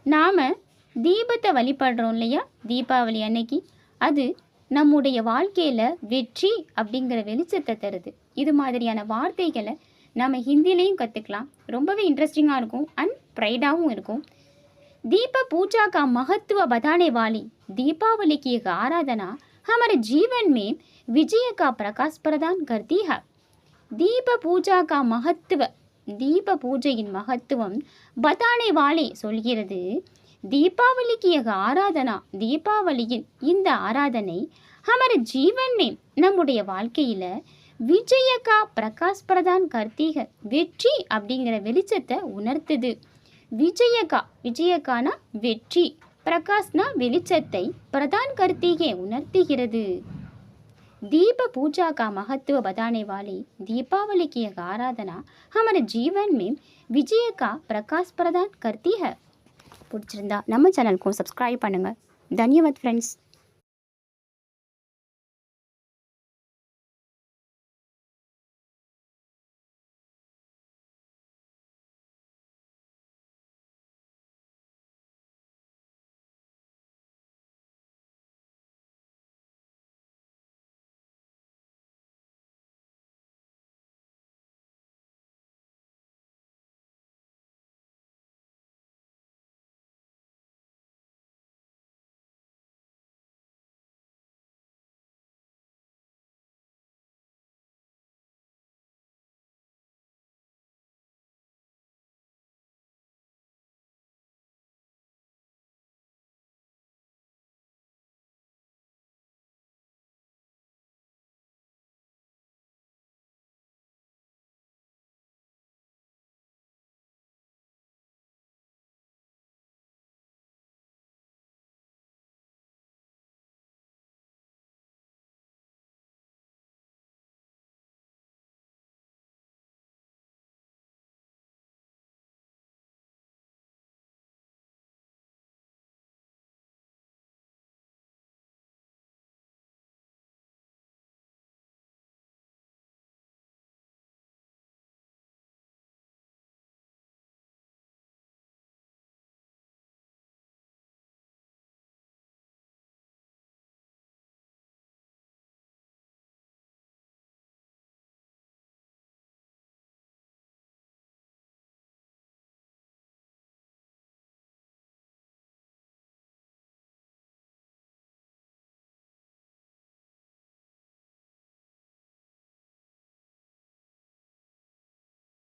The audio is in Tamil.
நாம் தீபத்தை வழிபடுறோம் இல்லையா, தீபாவளி அன்னைக்கு. அது நம்முடைய வாழ்க்கையில் வெற்றி அப்படிங்கிற வெளிச்சத்தை தருது. இது மாதிரியான வார்த்தைகளை நம்ம ஹிந்திலையும் கற்றுக்கலாம். ரொம்பவே இன்ட்ரெஸ்டிங்காக இருக்கும் அண்ட் ப்ரைடாகவும் இருக்கும். दीप पूजा का महत्व बताने वाली दीपावली की एक आराधना हमारे जीवन में विजय का प्रकाश प्रदान करती है. दीप पूजा का महत्व, दीप पूजையின் மகத்துவம் बताने वाली சொல்கிறது. தீபாவளிக்கு एक ஆராதனா, தீபாவளியின் இந்த ஆராதனை हमारे जीवन में நம்முடைய வாழ்க்கையில் விஜய கா பிரகாஷ் பிரதான் करती है, வெற்றி அப்படிங்கிற வெளிச்சத்தை உணர்த்துது. விஜயகா, விஜயகானா வெற்றி, பிரகாஷ்னா வெளிச்சத்தை, பிரதான் கர்த்திகே உணர்த்துகிறது. दीप पूजा का महत्व बताने वाली दीपावली की एक आराधना हमारे जीवन में विजय का प्रकाश प्रदान करती है. பிடிச்சிருந்தா நம்ம சேனலுக்கும் சப்ஸ்கிரைப் பண்ணுங்கள். தன்யவாத் ஃப்ரெண்ட்ஸ்.